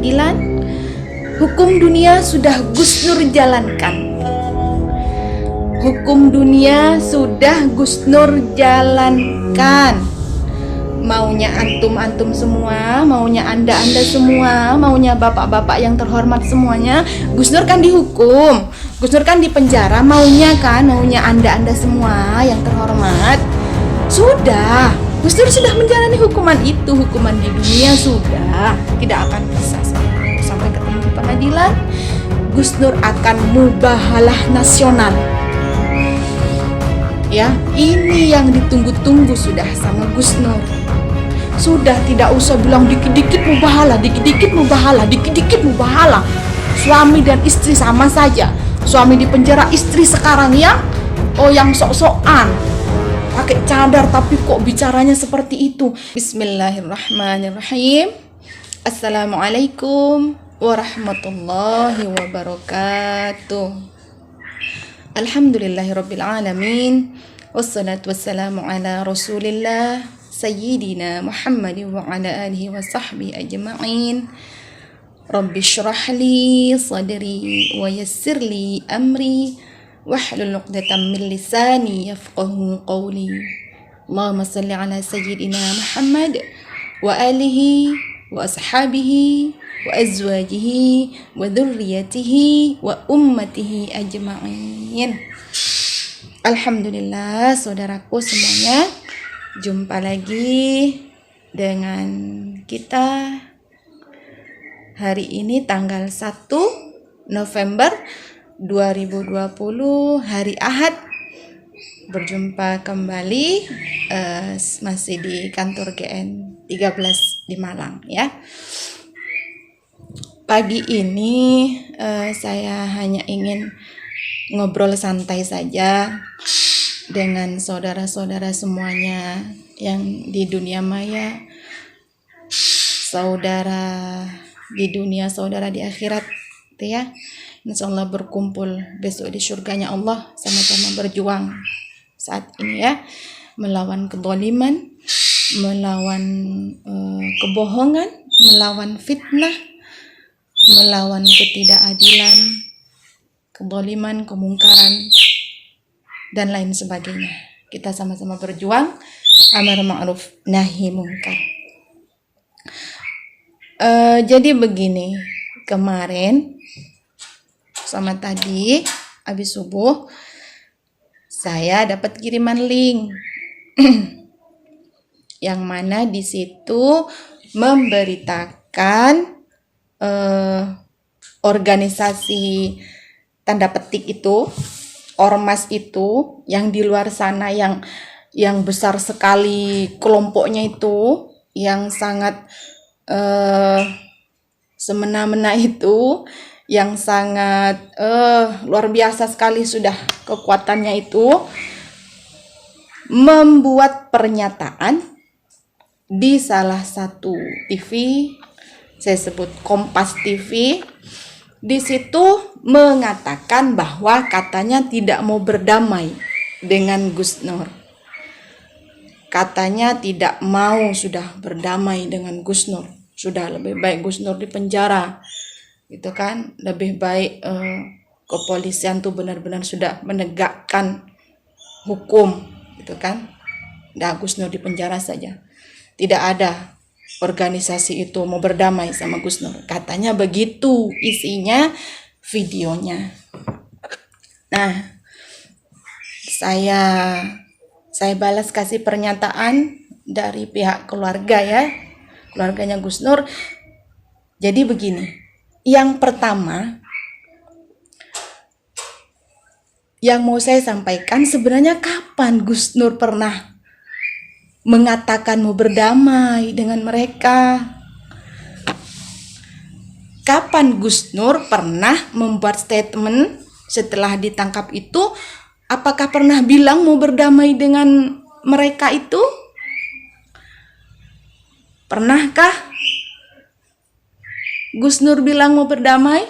pengadilan. Hukum dunia sudah Gus Nur jalankan. Hukum dunia sudah Gus Nur jalankan. Maunya antum-antum semua, maunya anda-anda semua, maunya bapak-bapak yang terhormat semuanya, Gus Nur kan dihukum, Gus Nur kan dipenjara, maunya anda-anda semua yang terhormat. Sudah, Gus Nur sudah menjalani hukuman itu, hukuman di dunia sudah, tidak akan bisa sampai ketemu di pengadilan. Gus Nur akan mubahalah nasional. Ya, ini yang ditunggu-tunggu sudah sama Gus Nur. Sudah tidak usah bilang dikit-dikit mubahalah, dikit-dikit mubahalah, dikit-dikit mubahalah. Suami dan istri sama saja. Suami di penjara, istri sekarang yang sok-sokan. Pakai cadar tapi kok bicaranya seperti itu. Bismillahirrahmanirrahim. Assalamualaikum warahmatullahi wabarakatuh. Alhamdulillahirabbil alamin. Wassalatu wassalamu ala Rasulillah Sayyidina Muhammad wa ala alihi wa sahbihi ajma'in. Rabbi shrah li sadri wa yassir li amri wahlul 'uqdatam min lisani yafqahu qawli. Allahumma shalli ala sayyidina Muhammad wa alihi wa ashabihi wa azwajihi wa dhurriyyatihi wa ummatihi ajma'in. Alhamdulillah, saudaraku semuanya, jumpa lagi dengan kita hari ini tanggal 1 November 2020, hari Ahad. Berjumpa kembali masih di kantor GN 13 di Malang ya. Pagi ini saya hanya ingin ngobrol santai saja dengan saudara-saudara semuanya yang di dunia maya, saudara di dunia, saudara di akhirat, gitu ya. Insyaallah berkumpul besok di surganya Allah, sama-sama berjuang saat ini ya, melawan kezaliman, melawan kebohongan, melawan fitnah, melawan ketidakadilan, kezaliman, kemungkaran, dan lain sebagainya. Kita sama-sama berjuang amar ma'ruf nahi mungkar. Jadi begini, kemarin sama tadi habis subuh saya dapat kiriman link yang mana di situ memberitakan organisasi tanda petik itu, ormas itu yang di luar sana, yang besar sekali kelompoknya itu, yang sangat semena-mena itu, yang sangat luar biasa sekali sudah kekuatannya itu, membuat pernyataan di salah satu TV, saya sebut Kompas TV. Di situ mengatakan bahwa katanya tidak mau berdamai dengan Gus Nur. Katanya tidak mau sudah berdamai dengan Gus Nur. Sudah lebih baik Gus Nur di penjara. Gitu kan? Lebih baik kepolisian tuh benar-benar sudah menegakkan hukum, gitu kan? Dah Gus Nur di penjara saja. Tidak ada organisasi itu mau berdamai sama Gus Nur. Katanya begitu isinya videonya. Nah, saya balas kasih pernyataan dari pihak keluarga ya, keluarganya Gus Nur. Jadi begini, yang pertama yang mau saya sampaikan, sebenarnya kapan Gus Nur pernah mengatakan mau berdamai dengan mereka? Kapan Gus Nur pernah membuat statement setelah ditangkap itu? Apakah pernah bilang mau berdamai dengan mereka itu? Pernahkah Gus Nur bilang mau berdamai?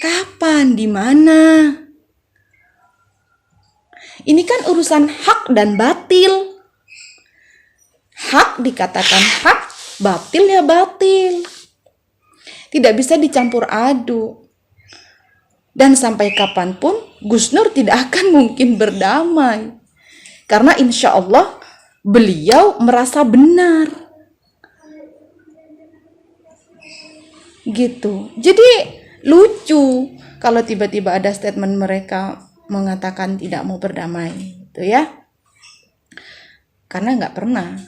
Kapan? Di mana? Ini kan urusan hak dan batil. Hak dikatakan hak, batil ya batil. tidak bisa dicampur aduk. Dan sampai kapanpun Gus Nur tidak akan mungkin berdamai. Karena insya Allah beliau merasa benar. Gitu. Jadi lucu kalau tiba-tiba ada statement mereka mengatakan tidak mau berdamai. Gitu ya. Karena nggak pernah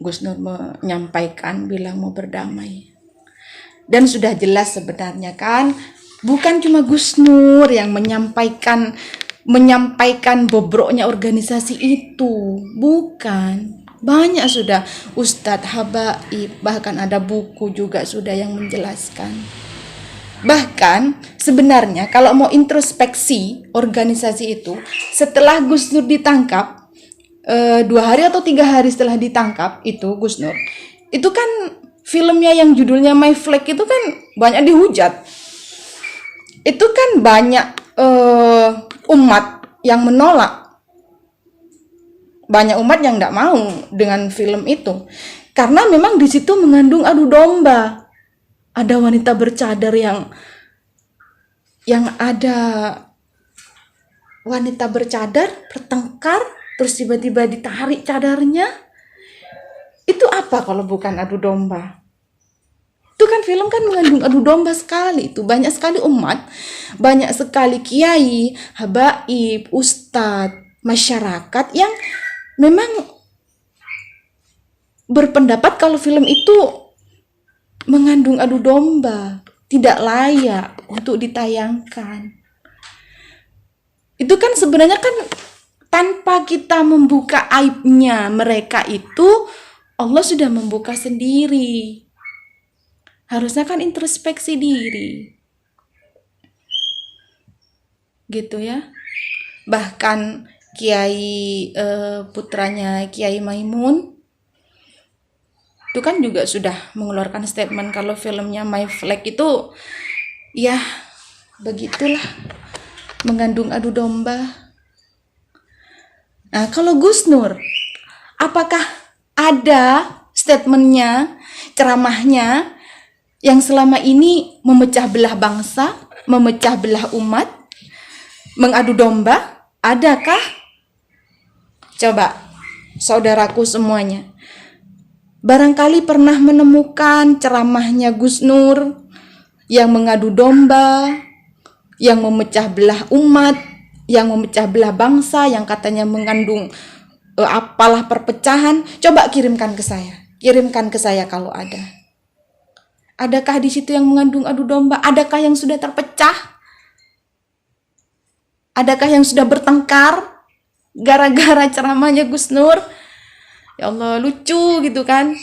Gus Nur menyampaikan bilang mau berdamai. Dan sudah jelas sebenarnya kan, bukan cuma Gus Nur yang menyampaikan bobroknya organisasi itu. Bukan. Banyak sudah Ustadz Habaib, bahkan ada buku juga sudah yang menjelaskan. Bahkan sebenarnya kalau mau introspeksi organisasi itu, setelah Gus Nur ditangkap, 2 hari atau 3 hari setelah ditangkap itu Gus Nur, itu kan filmnya yang judulnya My Flag itu kan banyak dihujat. Itu kan banyak umat yang menolak, banyak umat yang tidak mau dengan film itu karena memang di situ mengandung adu domba. Ada wanita bercadar yang ada wanita bercadar bertengkar, terus tiba-tiba ditarik cadarnya. Itu apa kalau bukan adu domba? Itu kan film kan mengandung adu domba sekali. Itu banyak sekali umat, banyak sekali kiai, habaib, ustadz, masyarakat yang memang berpendapat kalau film itu mengandung adu domba, tidak layak untuk ditayangkan. Itu kan sebenarnya kan tanpa kita membuka aibnya mereka itu, Allah sudah membuka sendiri. Harusnya kan introspeksi diri. Gitu ya. Bahkan Kiai putranya Kiai Maimun itu kan juga sudah mengeluarkan statement kalau filmnya My Flag itu ya begitulah, mengandung adu domba. Nah, kalau Gus Nur, apakah ada statementnya, ceramahnya yang selama ini memecah belah bangsa, memecah belah umat, mengadu domba? Adakah? Coba, saudaraku semuanya, barangkali pernah menemukan ceramahnya Gus Nur yang mengadu domba, yang memecah belah umat, yang memecah belah bangsa, yang katanya mengandung apalah perpecahan. Coba kirimkan ke saya kalau ada. Adakah di situ yang mengandung adu domba? Adakah yang sudah terpecah? Adakah yang sudah bertengkar gara-gara ceramahnya Gus Nur? Ya Allah, lucu gitu kan.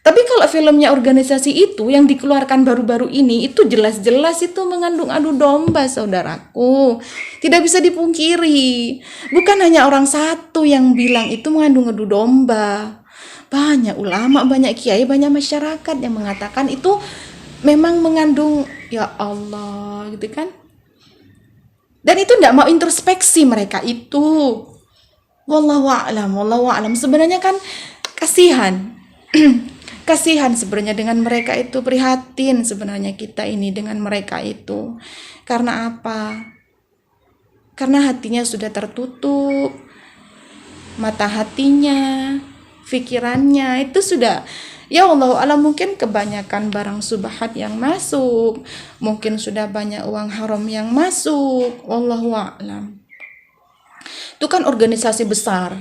Tapi kalau filmnya organisasi itu yang dikeluarkan baru-baru ini, itu jelas-jelas itu mengandung adu domba, saudaraku. Tidak bisa dipungkiri. Bukan hanya orang satu yang bilang itu mengandung adu domba. Banyak ulama, banyak kiai, banyak masyarakat yang mengatakan itu memang mengandung, ya Allah, gitu kan. Dan itu tidak mau introspeksi mereka itu. Wallahu a'lam. Sebenarnya kan kasihan. Kasihan sebenarnya dengan mereka itu, prihatin sebenarnya kita ini dengan mereka itu. Karena apa? Karena hatinya sudah tertutup. Mata hatinya, pikirannya itu sudah, ya Allah alam, mungkin kebanyakan barang subhat yang masuk, mungkin sudah banyak uang haram yang masuk, wallahu a'lam. Itu kan organisasi besar,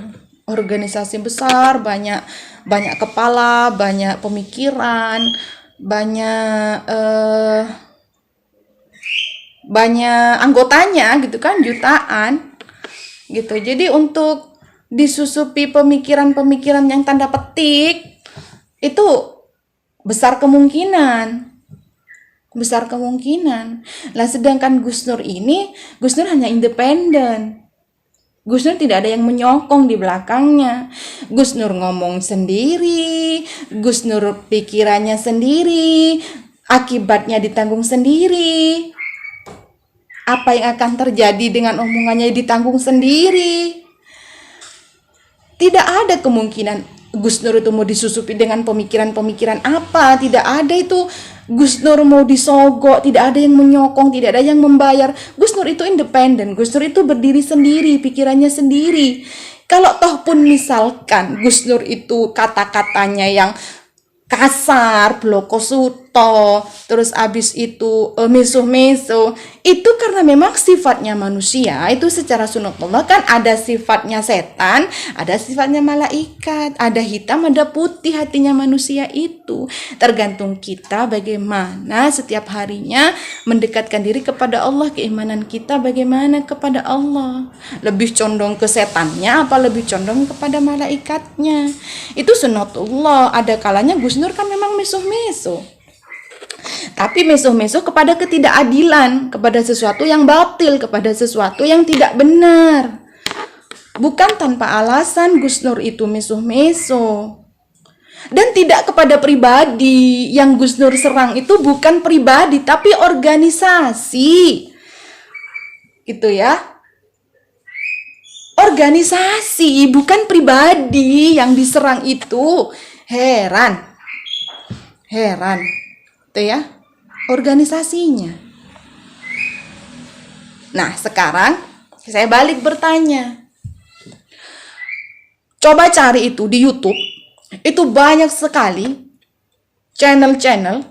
banyak kepala, banyak pemikiran, banyak anggotanya gitu kan, jutaan gitu. Jadi untuk disusupi pemikiran-pemikiran yang tanda petik itu besar kemungkinan. Lah sedangkan Gus Nur hanya independen. Gus Nur tidak ada yang menyokong di belakangnya. Gus Nur ngomong sendiri, Gus Nur pikirannya sendiri, akibatnya ditanggung sendiri. Apa yang akan terjadi dengan omongannya ditanggung sendiri. Tidak ada kemungkinan Gus Nur itu mau disusupi dengan pemikiran-pemikiran apa? Tidak ada itu. Gus Nur mau disogok, tidak ada yang menyokong, tidak ada yang membayar. Gus Nur itu independen, Gus Nur itu berdiri sendiri, pikirannya sendiri. Kalau toh pun misalkan Gus Nur itu kata-katanya yang kasar, blokosuto, terus abis itu meso-meso, itu karena memang sifatnya manusia. Itu secara sunatullah kan ada sifatnya setan, ada sifatnya malaikat, ada hitam, ada putih hatinya manusia itu. Tergantung kita bagaimana setiap harinya mendekatkan diri kepada Allah, keimanan kita bagaimana kepada Allah. Lebih condong ke setannya apa lebih condong kepada malaikatnya? Itu sunatullah. Ada kalanya Gus Nur kan memang meso-meso, tapi meso-meso kepada ketidakadilan, kepada sesuatu yang batil, kepada sesuatu yang tidak benar. Bukan tanpa alasan Gus Nur itu meso-meso. Dan tidak kepada pribadi. Yang Gus Nur serang itu bukan pribadi, tapi organisasi. Gitu ya. Organisasi, bukan pribadi yang diserang itu. Heran. Itu ya, organisasinya. Nah, sekarang saya balik bertanya. Coba cari itu di YouTube. Itu banyak sekali channel-channel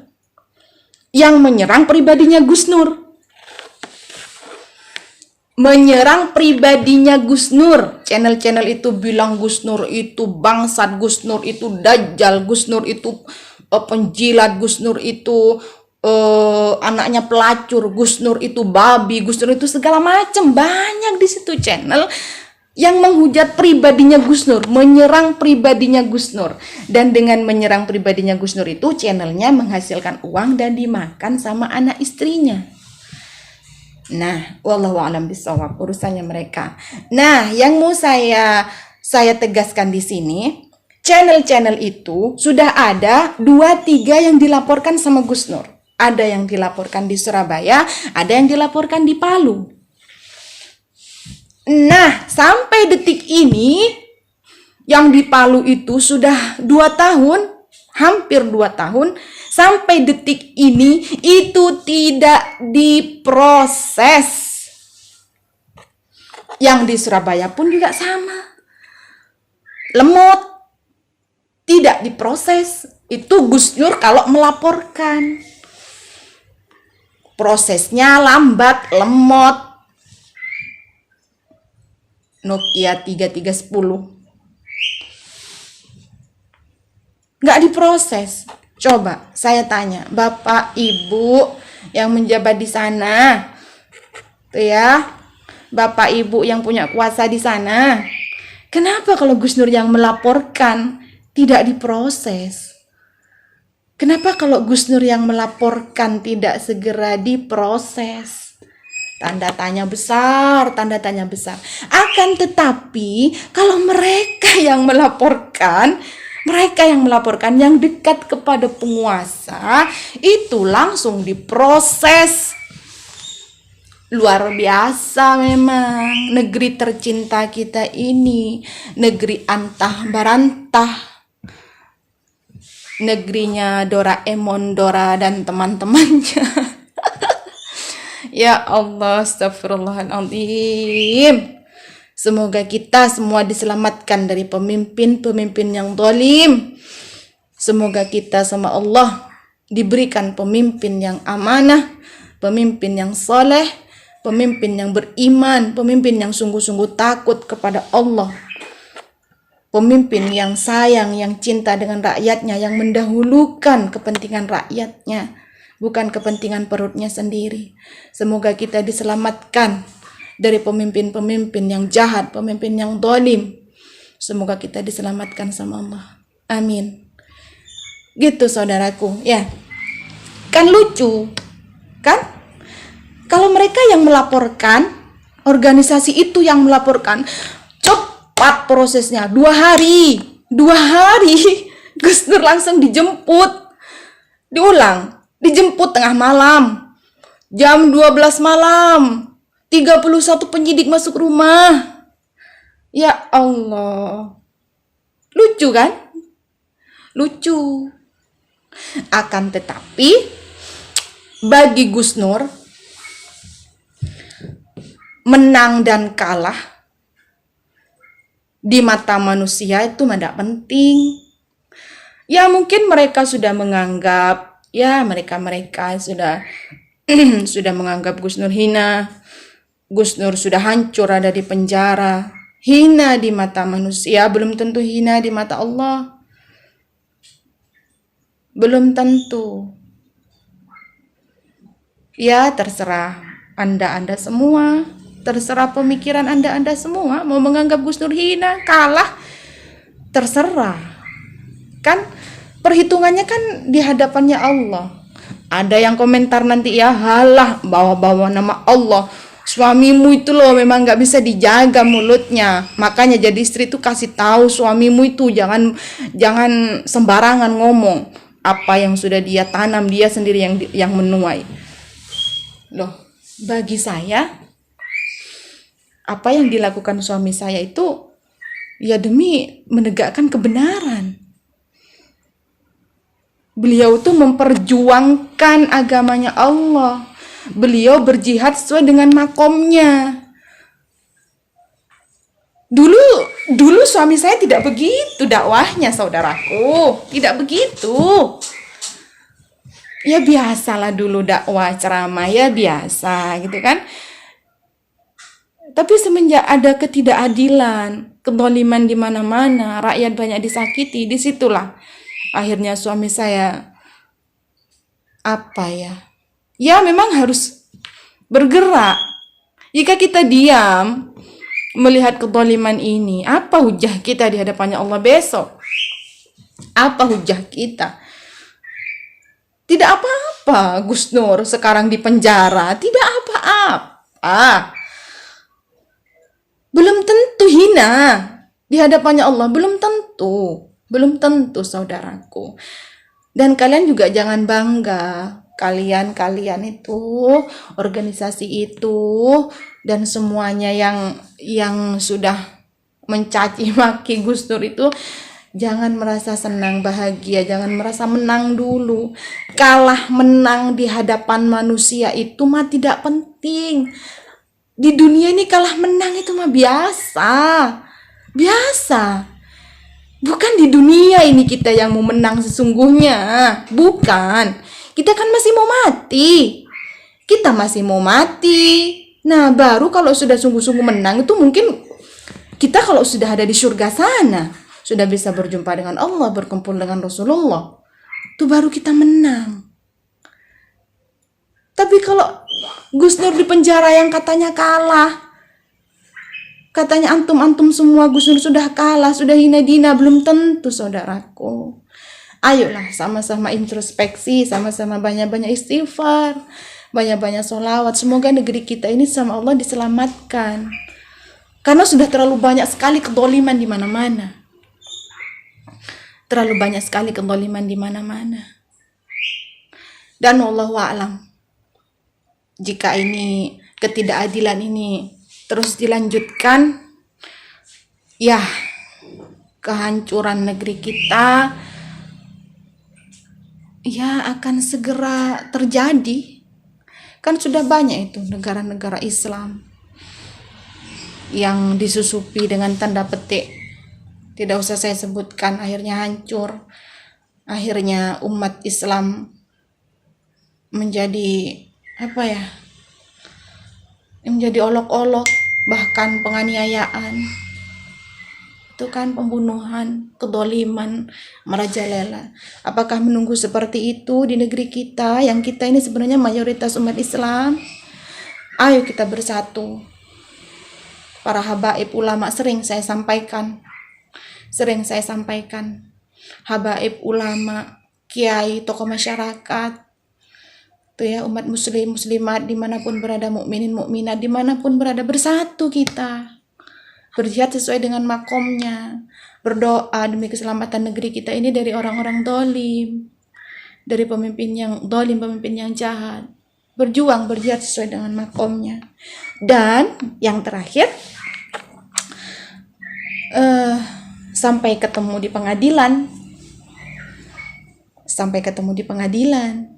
yang menyerang pribadinya Gus Nur. Menyerang pribadinya Gus Nur. Channel-channel itu bilang Gus Nur itu bangsat, Gus Nur itu dajjal, Gus Nur itu penjilat, Gus Nur itu anaknya pelacur, Gus Nur itu babi, Gus Nur itu segala macam. Banyak di situ channel yang menghujat pribadinya Gus Nur, menyerang pribadinya Gus Nur. Dan dengan menyerang pribadinya Gus Nur itu channelnya menghasilkan uang dan dimakan sama anak istrinya. Nah, wallahu a'lam bishawab, urusannya mereka. Nah, yang mau saya tegaskan di sini, channel-channel itu sudah ada 2-3 yang dilaporkan sama Gus Nur. Ada yang dilaporkan di Surabaya, ada yang dilaporkan di Palu. Nah, sampai detik ini yang di Palu itu sudah 2 tahun, hampir 2 tahun, sampai detik ini itu tidak diproses. Yang di Surabaya pun juga sama. Lemot. Tidak diproses. Itu Gus Nur kalau melaporkan. Prosesnya lambat, lemot. Nokia 3310. Nggak diproses. Coba saya tanya, Bapak Ibu yang menjabat di sana. Tuh ya. Bapak Ibu yang punya kuasa di sana. Kenapa kalau Gus Nur yang melaporkan tidak diproses? Kenapa kalau Gus Nur yang melaporkan tidak segera diproses? Tanda tanya besar. Akan tetapi kalau mereka yang melaporkan yang dekat kepada penguasa, itu langsung diproses. Luar biasa memang negeri tercinta kita ini, negeri antah barantah, negerinya Doraemon, Dora dan teman-temannya. Ya Allah, astagfirullahaladzim. Semoga kita semua diselamatkan dari pemimpin-pemimpin yang zalim. Semoga kita sama Allah diberikan pemimpin yang amanah, pemimpin yang soleh, pemimpin yang beriman, pemimpin yang sungguh-sungguh takut kepada Allah, pemimpin yang sayang, yang cinta dengan rakyatnya, yang mendahulukan kepentingan rakyatnya, bukan kepentingan perutnya sendiri. Semoga kita diselamatkan dari pemimpin-pemimpin yang jahat, pemimpin yang zalim. Semoga kita diselamatkan sama Allah. Amin. Gitu saudaraku, ya. Kan lucu, kan? Kalau mereka yang melaporkan, organisasi itu yang melaporkan, cepat prosesnya, 2 hari, Gus Nur langsung dijemput, dijemput tengah malam, jam 12 malam, 31 penyidik masuk rumah. Ya Allah, lucu kan? lucu. Akan tetapi bagi Gus Nur, menang dan kalah di mata manusia itu tidak penting. Ya mungkin mereka sudah menganggap, ya mereka sudah sudah menganggap Gus Nur hina. Gus Nur sudah hancur, ada di penjara. Hina di mata manusia, belum tentu hina di mata Allah. Belum tentu. Ya terserah Anda semua. Terserah pemikiran Anda semua. Mau menganggap Gus Nur hina, kalah, terserah. Kan perhitungannya kan di hadapannya Allah. Ada yang komentar nanti, ya halah bawa-bawa nama Allah. Suamimu itu loh memang nggak bisa dijaga mulutnya. Makanya jadi istri itu kasih tahu suamimu itu jangan sembarangan ngomong. Apa yang sudah dia tanam, dia sendiri yang menuai. Loh, bagi saya apa yang dilakukan suami saya itu ya demi menegakkan kebenaran. Beliau tuh memperjuangkan agamanya Allah. Beliau berjihad sesuai dengan makomnya. Dulu suami saya tidak begitu dakwahnya, saudaraku. Tidak begitu. Ya biasalah dulu dakwah ceramah, ya biasa gitu kan. Tapi semenjak ada ketidakadilan, kezaliman di mana-mana, rakyat banyak disakiti, disitulah akhirnya suami saya ya memang harus bergerak. Jika kita diam melihat kezaliman ini, apa hujah kita di hadapannya Allah besok? Apa hujah kita? Tidak apa-apa Gus Nur sekarang di penjara, tidak apa-apa. Belum tentu hina di hadapannya Allah, belum tentu saudaraku. Dan kalian juga jangan bangga, kalian itu, organisasi itu, dan semuanya yang sudah mencaci maki Gus Nur itu, jangan merasa senang, bahagia, jangan merasa menang dulu. Kalah menang di hadapan manusia itu mah tidak penting. Di dunia ini kalah menang itu mah biasa. Bukan di dunia ini kita yang mau menang sesungguhnya. Bukan. Kita kan masih mau mati. Nah, baru kalau sudah sungguh-sungguh menang itu mungkin kita kalau sudah ada di surga sana, sudah bisa berjumpa dengan Allah, berkumpul dengan Rasulullah, itu baru kita menang. Tapi kalau Gus Nur di penjara yang katanya kalah, katanya antum semua Gus Nur sudah kalah, sudah hina-dina, belum tentu saudaraku. Ayolah sama-sama introspeksi, sama-sama banyak-banyak istighfar, banyak-banyak sholawat. Semoga negeri kita ini sama Allah diselamatkan. Karena sudah terlalu banyak sekali kezaliman di mana-mana. Dan wallahu a'lam, jika ini ketidakadilan ini terus dilanjutkan, ya kehancuran negeri kita ya akan segera terjadi. Kan sudah banyak itu negara-negara Islam yang disusupi dengan tanda petik, tidak usah saya sebutkan, akhirnya hancur. Akhirnya umat Islam menjadi menjadi olok-olok, bahkan penganiayaan, itu kan pembunuhan, kezaliman merajalela. Apakah menunggu seperti itu di negeri kita yang kita ini sebenarnya mayoritas umat Islam? Ayo kita bersatu. Para habaib ulama sering saya sampaikan, habaib ulama, kiai, tokoh masyarakat, tuh ya, umat muslimat dimanapun berada, mukminin mukminat dimanapun berada, bersatu kita, berjihad sesuai dengan makomnya, berdoa demi keselamatan negeri kita ini dari orang-orang dolim, dari pemimpin yang dolim, pemimpin yang jahat. Berjihad sesuai dengan makomnya. Dan yang terakhir, sampai ketemu di pengadilan, sampai ketemu di pengadilan.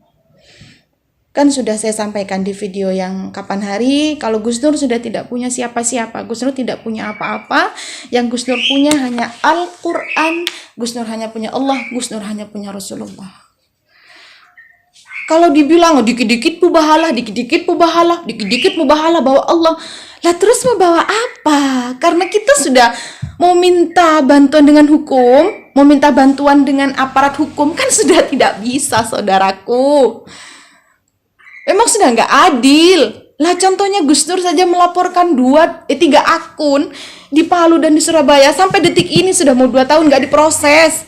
Kan sudah saya sampaikan di video yang kapan hari, kalau Gus Nur sudah tidak punya siapa-siapa, Gus Nur tidak punya apa-apa, yang Gus Nur punya hanya Al-Quran, Gus Nur hanya punya Allah, Gus Nur hanya punya Rasulullah. Kalau dibilang dikit-dikit mubahalah, dikit-dikit mubahalah, dikit-dikit mubahalah bawa Allah, lah terus mau bawa apa? Karena kita sudah mau minta bantuan dengan hukum, mau minta bantuan dengan aparat hukum, kan sudah tidak bisa, saudaraku. Memang sudah nggak adil. Lah contohnya Gus Nur saja melaporkan 3 akun di Palu dan di Surabaya, sampai detik ini sudah mau 2 tahun nggak diproses.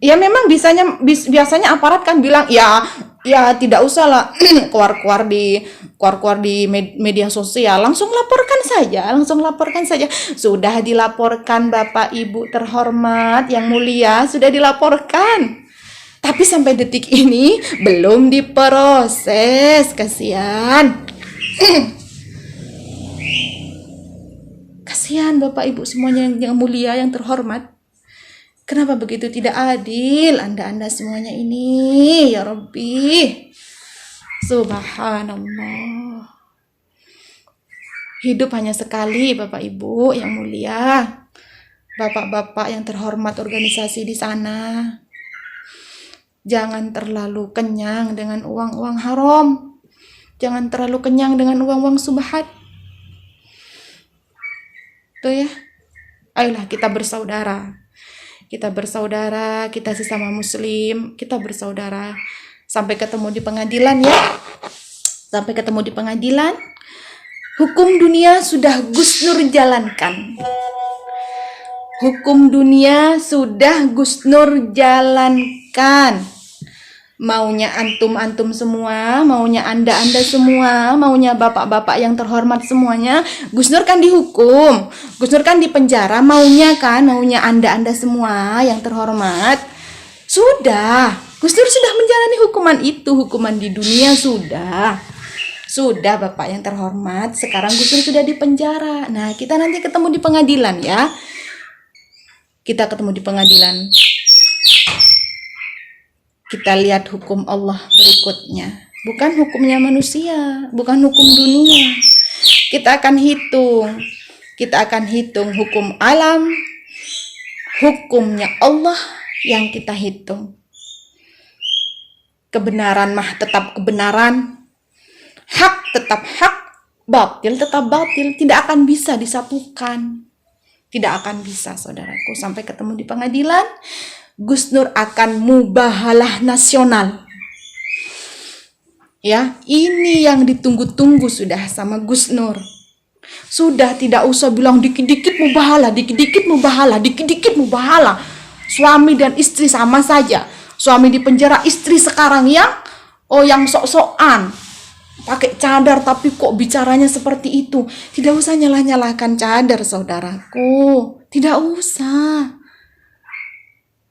Ya memang biasanya aparat kan bilang ya tidak usah lah keluar-keluar di media sosial, langsung laporkan saja. Sudah dilaporkan Bapak Ibu terhormat yang mulia, sudah dilaporkan. Tapi sampai detik ini belum diproses, kasihan. Kasihan Bapak Ibu semuanya yang mulia, yang terhormat. Kenapa begitu tidak adil Anda semuanya ini, ya Rabbi. Subhanallah. Hidup hanya sekali Bapak Ibu yang mulia. Bapak-bapak yang terhormat organisasi di sana. Jangan terlalu kenyang dengan uang-uang haram. Jangan terlalu kenyang dengan uang-uang subhat. Tuh ya. Ayolah kita bersaudara. Kita sesama muslim, kita bersaudara. Sampai ketemu di pengadilan ya. Sampai ketemu di pengadilan. Hukum dunia sudah Gus Nur jalankan. Hukum dunia sudah Gus Nur jalankan. Maunya antum semua, maunya anda semua, maunya bapak-bapak yang terhormat semuanya, Gus Nur kan dihukum, Gus Nur kan dipenjara, maunya anda semua yang terhormat. Sudah, Gus Nur sudah menjalani hukuman itu, hukuman di dunia sudah bapak yang terhormat. Sekarang Gus Nur sudah dipenjara. Nah, kita nanti ketemu di pengadilan ya. Kita ketemu di pengadilan. Kita lihat hukum Allah berikutnya. Bukan hukumnya manusia, bukan hukum dunia. Kita akan hitung hukum alam, hukumnya Allah yang kita hitung. Kebenaran mah tetap kebenaran, hak tetap hak, batil tetap batil, tidak akan bisa disatukan. Tidak akan bisa, saudaraku. Sampai ketemu di pengadilan, Gus Nur akan mubahalah nasional. Ya, ini yang ditunggu-tunggu sudah sama Gus Nur. Sudah tidak usah bilang dikit-dikit mubahalah, dikit-dikit mubahalah, dikit-dikit mubahalah. Suami dan istri sama saja. Suami di penjara, istri sekarang yang sok-sokan pakai cadar tapi kok bicaranya seperti itu. Tidak usah nyalah-nyalahkan cadar, saudaraku. Tidak usah.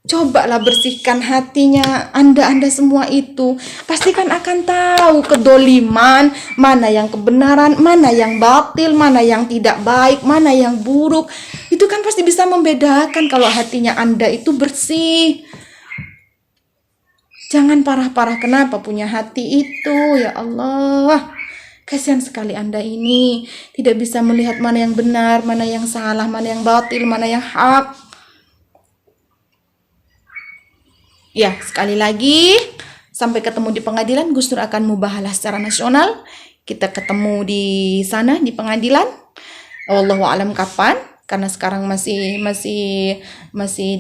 Cobalah bersihkan hatinya anda semua itu. Pastikan akan tahu kedoliman, mana yang kebenaran, mana yang batil, mana yang tidak baik, mana yang buruk. Itu kan pasti bisa membedakan kalau hatinya anda itu bersih. Jangan parah-parah, kenapa punya hati itu, ya Allah. Kasihan sekali anda ini. Tidak bisa melihat mana yang benar, mana yang salah, mana yang batil, mana yang hak. Ya, sekali lagi, sampai ketemu di pengadilan, Gus Nur akan mubahalah secara nasional. Kita ketemu di sana, di pengadilan. Wallahu a'lam kapan, karena sekarang masih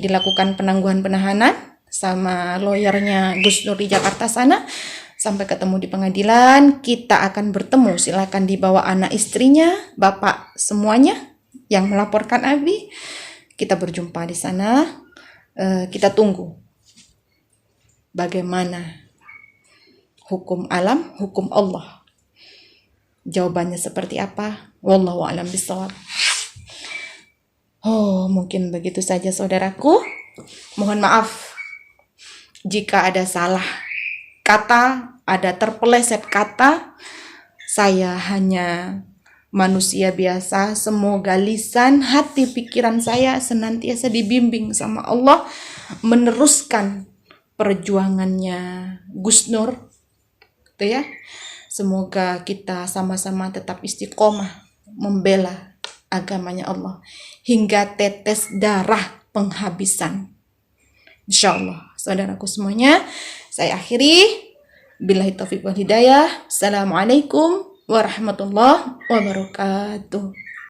dilakukan penangguhan penahanan sama lawyernya Gus Nur di Jakarta sana. Sampai ketemu di pengadilan, kita akan bertemu. Silakan dibawa anak istrinya, bapak semuanya yang melaporkan Abi. Kita berjumpa di sana. Kita tunggu bagaimana hukum alam, hukum Allah. Jawabannya seperti apa? Wallahu a'lam bishawab. Mungkin begitu saja, saudaraku. Mohon maaf jika ada salah kata, ada terpeleset kata. Saya hanya manusia biasa. Semoga lisan, hati, pikiran saya senantiasa dibimbing sama Allah, meneruskan perjuangannya Gus Nur, gitu ya. Semoga kita sama-sama tetap istiqomah membela agamanya Allah hingga tetes darah penghabisan. Insya Allah, saudaraku semuanya, saya akhiri. Billahi taufiq wal hidayah. Assalamualaikum warahmatullahi wabarakatuh.